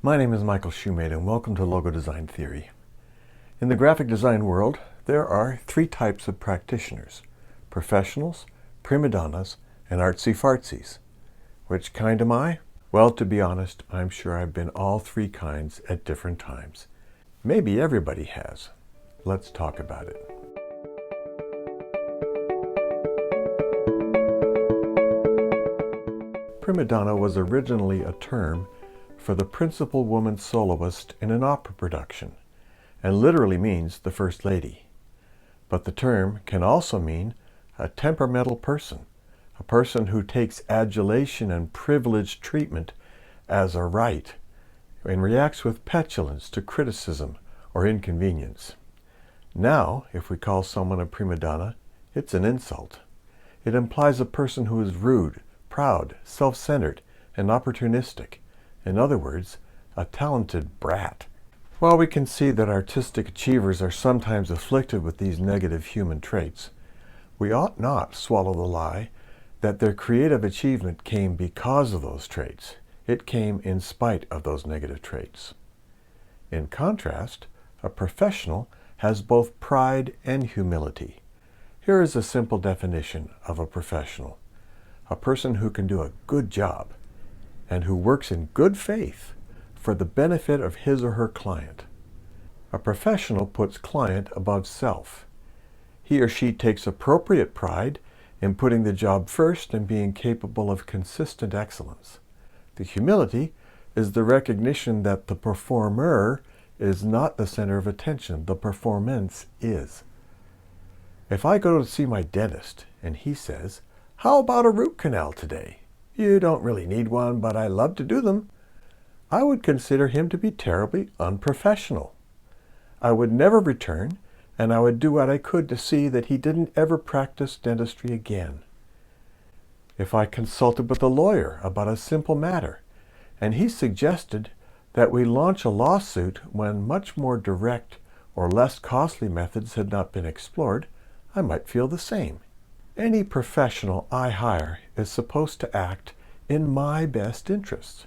My name is Michael Shoemate and welcome to Logo Design Theory. In the graphic design world, there are three types of practitioners: professionals, prima donnas, and artsy-fartsies. Which kind am I? Well, to be honest, I'm sure I've been all three kinds at different times. Maybe everybody has. Let's talk about it. Prima donna was originally a term for the principal woman soloist in an opera production, and literally means the first lady. But the term can also mean a temperamental person, a person who takes adulation and privileged treatment as a right and reacts with petulance to criticism or inconvenience. Now, if we call someone a prima donna, it's an insult. It implies a person who is rude, proud, self-centered, and opportunistic. In other words, a talented brat. While we can see that artistic achievers are sometimes afflicted with these negative human traits, we ought not swallow the lie that their creative achievement came because of those traits. It came in spite of those negative traits. In contrast, a professional has both pride and humility. Here is a simple definition of a professional: a person who can do a good job and who works in good faith for the benefit of his or her client. A professional puts client above self. He or she takes appropriate pride in putting the job first and being capable of consistent excellence. The humility is the recognition that the performer is not the center of attention, the performance is. If I go to see my dentist and he says, "How about a root canal today? You don't really need one, but I love to do them," I would consider him to be terribly unprofessional. I would never return, and I would do what I could to see that he didn't ever practice dentistry again. If I consulted with a lawyer about a simple matter, and he suggested that we launch a lawsuit when much more direct or less costly methods had not been explored, I might feel the same. Any professional I hire is supposed to act in my best interests.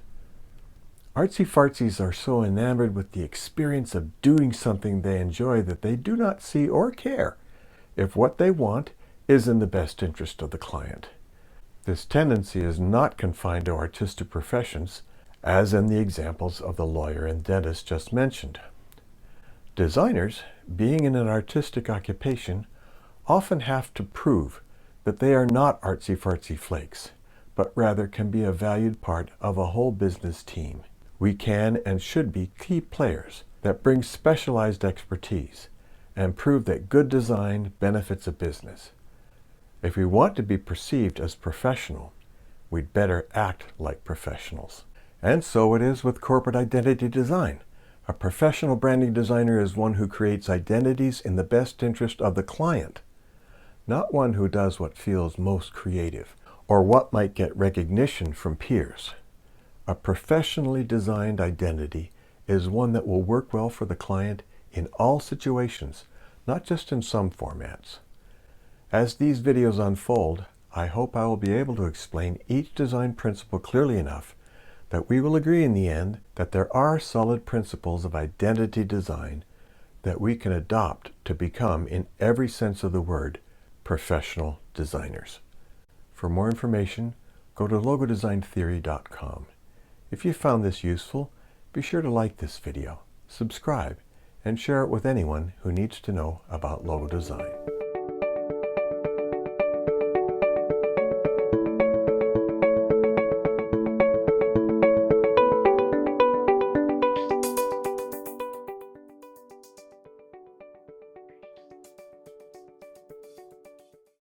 Artsy-fartsies are so enamored with the experience of doing something they enjoy that they do not see or care if what they want is in the best interest of the client. This tendency is not confined to artistic professions, as in the examples of the lawyer and dentist just mentioned. Designers, being in an artistic occupation, often have to prove that they are not artsy-fartsy flakes, but rather can be a valued part of a whole business team. We can and should be key players that bring specialized expertise and prove that good design benefits a business. If we want to be perceived as professional, we'd better act like professionals. And so it is with corporate identity design. A professional branding designer is one who creates identities in the best interest of the client, not one who does what feels most creative or what might get recognition from peers. A professionally designed identity is one that will work well for the client in all situations, not just in some formats. As these videos unfold, I hope I will be able to explain each design principle clearly enough that we will agree in the end that there are solid principles of identity design that we can adopt to become, in every sense of the word, professional designers. For more information, go to logodesigntheory.com. If you found this useful, be sure to like this video, subscribe, and share it with anyone who needs to know about logo design.